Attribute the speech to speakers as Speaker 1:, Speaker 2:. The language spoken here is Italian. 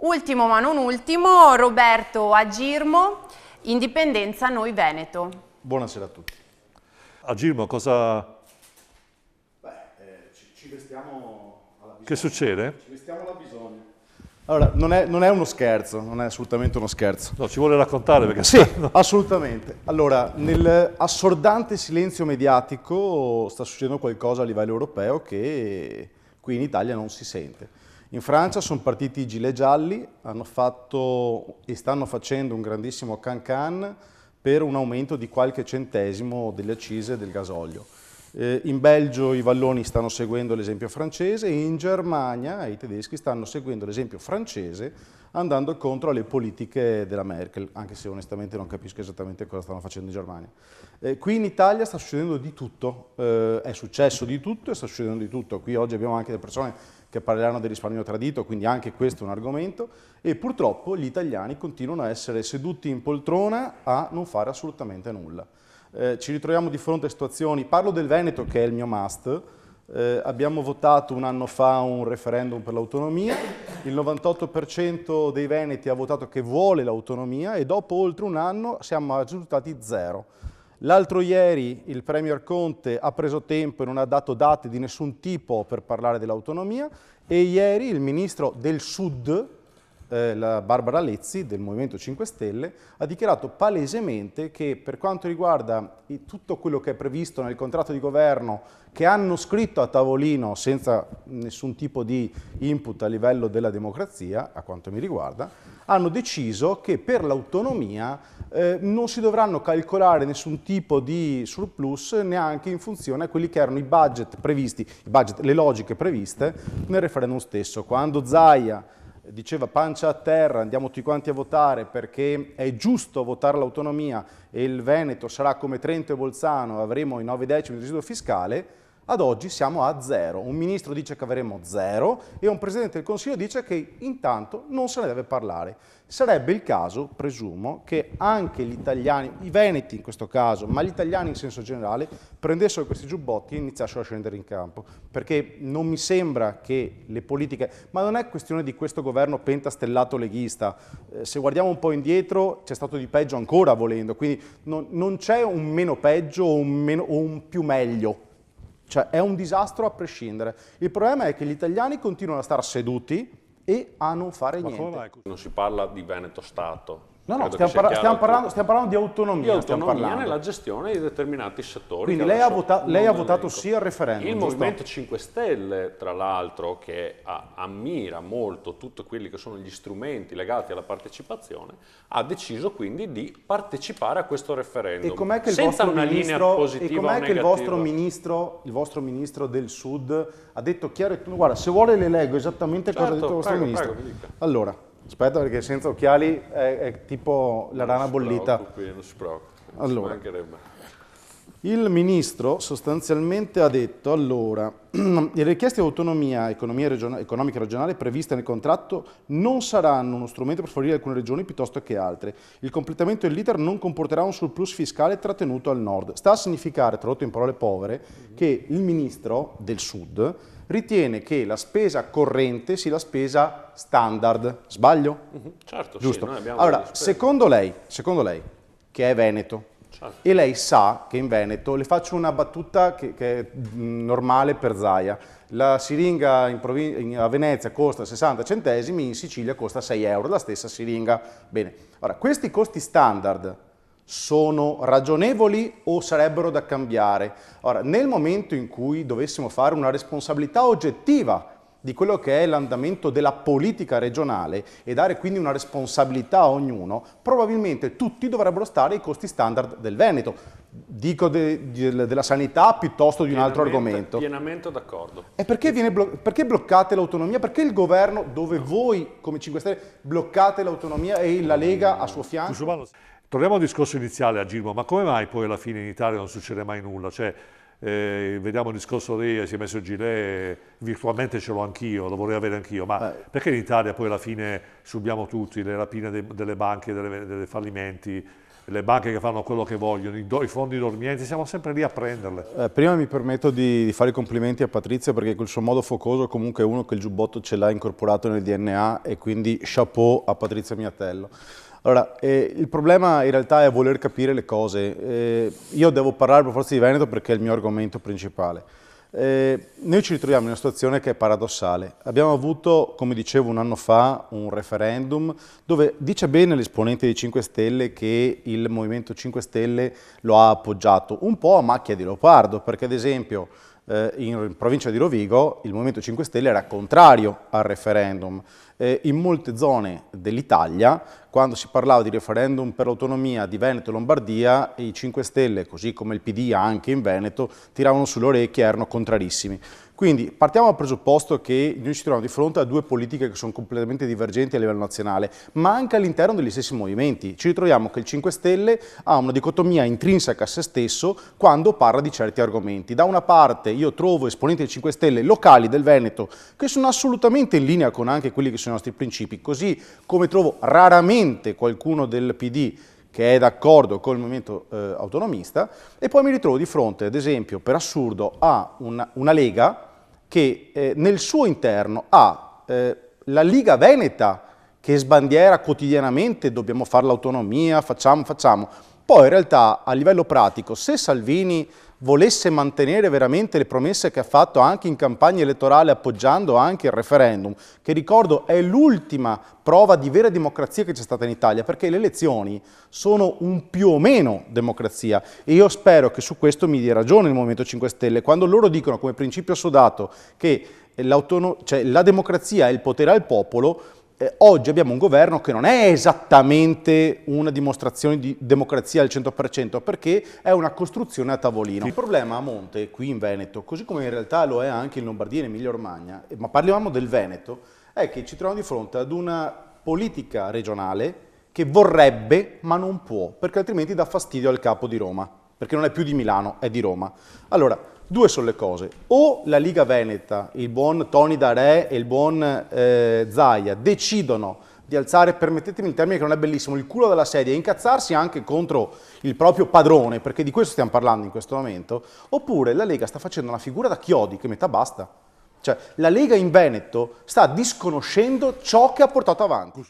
Speaker 1: Ultimo ma non ultimo, Roberto Agirmo, Indipendenza Noi Veneto.
Speaker 2: Buonasera a tutti.
Speaker 3: Agirmo, cosa...
Speaker 2: Ci vestiamo alla bisogna.
Speaker 3: Che succede?
Speaker 2: Ci vestiamo alla bisogna. Allora, non è uno scherzo, non è assolutamente uno scherzo.
Speaker 3: No, ci vuole raccontare perché...
Speaker 2: Sì, assolutamente. Allora, nell'assordante silenzio mediatico sta succedendo qualcosa a livello europeo che qui in Italia non si sente. In Francia sono partiti i gilet gialli, hanno fatto e stanno facendo un grandissimo can-can per un aumento di qualche centesimo delle accise del gasolio. In Belgio i valloni stanno seguendo l'esempio francese e in Germania i tedeschi stanno seguendo l'esempio francese andando contro alle politiche della Merkel, anche se onestamente non capisco esattamente cosa stanno facendo in Germania. Qui in Italia sta succedendo di tutto, è successo di tutto e sta succedendo di tutto. Qui oggi abbiamo anche delle persone che parleranno del risparmio tradito, quindi anche questo è un argomento, e purtroppo gli italiani continuano a essere seduti in poltrona a non fare assolutamente nulla. Ci ritroviamo di fronte a situazioni, parlo del Veneto che è il mio must, abbiamo votato un anno fa un referendum per l'autonomia, il 98% dei veneti ha votato che vuole l'autonomia e dopo oltre un anno siamo a risultati zero. L'altro ieri il Premier Conte ha preso tempo e non ha dato date di nessun tipo per parlare dell'autonomia e ieri il ministro del Sud, la Barbara Lezzi del Movimento 5 Stelle, ha dichiarato palesemente che per quanto riguarda tutto quello che è previsto nel contratto di governo che hanno scritto a tavolino senza nessun tipo di input a livello della democrazia, a quanto mi riguarda, hanno deciso che per l'autonomia non si dovranno calcolare nessun tipo di surplus neanche in funzione a quelli che erano i budget previsti, le logiche previste nel referendum stesso. Quando Zaia diceva pancia a terra, andiamo tutti quanti a votare perché è giusto votare l'autonomia e il Veneto sarà come Trento e Bolzano, avremo i 9 decimi di residuo fiscale, ad oggi siamo a zero. Un ministro dice che avremo zero e un Presidente del Consiglio dice che intanto non se ne deve parlare. Sarebbe il caso, presumo, che anche gli italiani, i veneti in questo caso, ma gli italiani in senso generale, prendessero questi giubbotti e iniziassero a scendere in campo. Perché non mi sembra che le politiche... Ma non è questione di questo governo pentastellato leghista. Se guardiamo un po' indietro c'è stato di peggio ancora volendo, quindi non c'è un meno peggio o un più meglio. Cioè è un disastro a prescindere. Il problema è che gli italiani continuano a stare seduti e a non fare niente.
Speaker 4: Non si parla di Veneto Stato.
Speaker 2: No, stiamo parlando di autonomia.
Speaker 4: Di autonomia nella gestione di determinati settori.
Speaker 2: Quindi lei ha votato sì al referendum.
Speaker 4: Il Movimento 5 Stelle, tra l'altro, che ammira molto tutti quelli che sono gli strumenti legati alla partecipazione, ha deciso quindi di partecipare a questo referendum.
Speaker 2: E com'è che
Speaker 4: senza una linea positiva o negativa?
Speaker 2: Il vostro ministro del Sud ha detto chiaro e guarda, se vuole le leggo esattamente cosa ha detto il vostro ministro. Allora, aspetta perché senza occhiali è tipo la rana bollita.
Speaker 4: Non si preoccupi,
Speaker 2: allora,
Speaker 4: ci mancherebbe.
Speaker 2: Il ministro sostanzialmente ha detto, allora, le richieste di autonomia economica regionale previste nel contratto non saranno uno strumento per favorire alcune regioni piuttosto che altre. Il completamento dell'iter non comporterà un surplus fiscale trattenuto al nord. Sta a significare, tradotto in parole povere, che il ministro del Sud ritiene che la spesa corrente sia la spesa standard. Sbaglio?
Speaker 4: Certo,
Speaker 2: giusto.
Speaker 4: Sì, noi abbiamo
Speaker 2: allora, secondo lei, che è Veneto, e lei sa che in Veneto, le faccio una battuta che è normale per Zaia, la siringa a Venezia costa 60 centesimi, in Sicilia costa 6 euro, la stessa siringa. Bene, ora questi costi standard sono ragionevoli o sarebbero da cambiare? Ora, nel momento in cui dovessimo fare una responsabilità oggettiva di quello che è l'andamento della politica regionale e dare quindi una responsabilità a ognuno, probabilmente tutti dovrebbero stare ai costi standard del Veneto. Dico della sanità piuttosto di un altro argomento.
Speaker 4: Pienamente d'accordo.
Speaker 2: E perché bloccate l'autonomia? Perché il governo, dove voi come 5 Stelle bloccate l'autonomia e la Lega a suo fianco?
Speaker 3: Torniamo al discorso iniziale, Agirmo, ma come mai poi alla fine in Italia non succede mai nulla? Cioè, vediamo il discorso lei, si è messo il gilet, virtualmente ce l'ho anch'io, lo vorrei avere anch'io, ma perché in Italia poi alla fine subiamo tutti le rapine delle banche, dei fallimenti, le banche che fanno quello che vogliono, i fondi dormienti, siamo sempre lì a prenderle.
Speaker 2: Prima mi permetto di fare i complimenti a Patrizia perché col suo modo focoso comunque è uno che il giubbotto ce l'ha incorporato nel DNA e quindi chapeau a Patrizia Miatello. Allora, il problema in realtà è voler capire le cose. Io devo parlare per forza di Veneto perché è il mio argomento principale. Noi ci ritroviamo in una situazione che è paradossale. Abbiamo avuto, come dicevo un anno fa, un referendum dove dice bene l'esponente dei 5 Stelle che il Movimento 5 Stelle lo ha appoggiato, un po' a macchia di leopardo, perché ad esempio in provincia di Rovigo il Movimento 5 Stelle era contrario al referendum. In molte zone dell'Italia, quando si parlava di referendum per l'autonomia di Veneto e Lombardia, i 5 Stelle, così come il PD anche in Veneto, tiravano sulle orecchie e erano contrarissimi. Quindi partiamo dal presupposto che noi ci troviamo di fronte a due politiche che sono completamente divergenti a livello nazionale, ma anche all'interno degli stessi movimenti. Ci ritroviamo che il 5 Stelle ha una dicotomia intrinseca a se stesso quando parla di certi argomenti. Da una parte io trovo esponenti dei 5 Stelle locali del Veneto che sono assolutamente in linea con anche quelli che sono i nostri principi, così come trovo raramente qualcuno del PD che è d'accordo con il movimento autonomista, e poi mi ritrovo di fronte, ad esempio, per assurdo, a una Lega che nel suo interno ha la Liga Veneta che sbandiera quotidianamente dobbiamo fare l'autonomia, facciamo. Poi in realtà a livello pratico, se Salvini volesse mantenere veramente le promesse che ha fatto anche in campagna elettorale appoggiando anche il referendum, che ricordo è l'ultima prova di vera democrazia che c'è stata in Italia, perché le elezioni sono un più o meno democrazia e io spero che su questo mi dia ragione il Movimento 5 Stelle, quando loro dicono come principio assodato che la democrazia è il potere al popolo. Oggi abbiamo un governo che non è esattamente una dimostrazione di democrazia al 100% perché è una costruzione a tavolino. Il problema a monte, qui in Veneto, così come in realtà lo è anche in Lombardia e in Emilia-Romagna, ma parliamo del Veneto, è che ci troviamo di fronte ad una politica regionale che vorrebbe ma non può, perché altrimenti dà fastidio al capo di Roma, perché non è più di Milano, è di Roma. Allora, due sono le cose: o la Liga Veneta, il buon Tony Darè e il buon Zaia decidono di alzare, permettetemi il termine che non è bellissimo, il culo dalla sedia e incazzarsi anche contro il proprio padrone, perché di questo stiamo parlando in questo momento, oppure la Lega sta facendo una figura da chiodi che metà basta. Cioè, la Lega in Veneto sta disconoscendo ciò che ha portato avanti.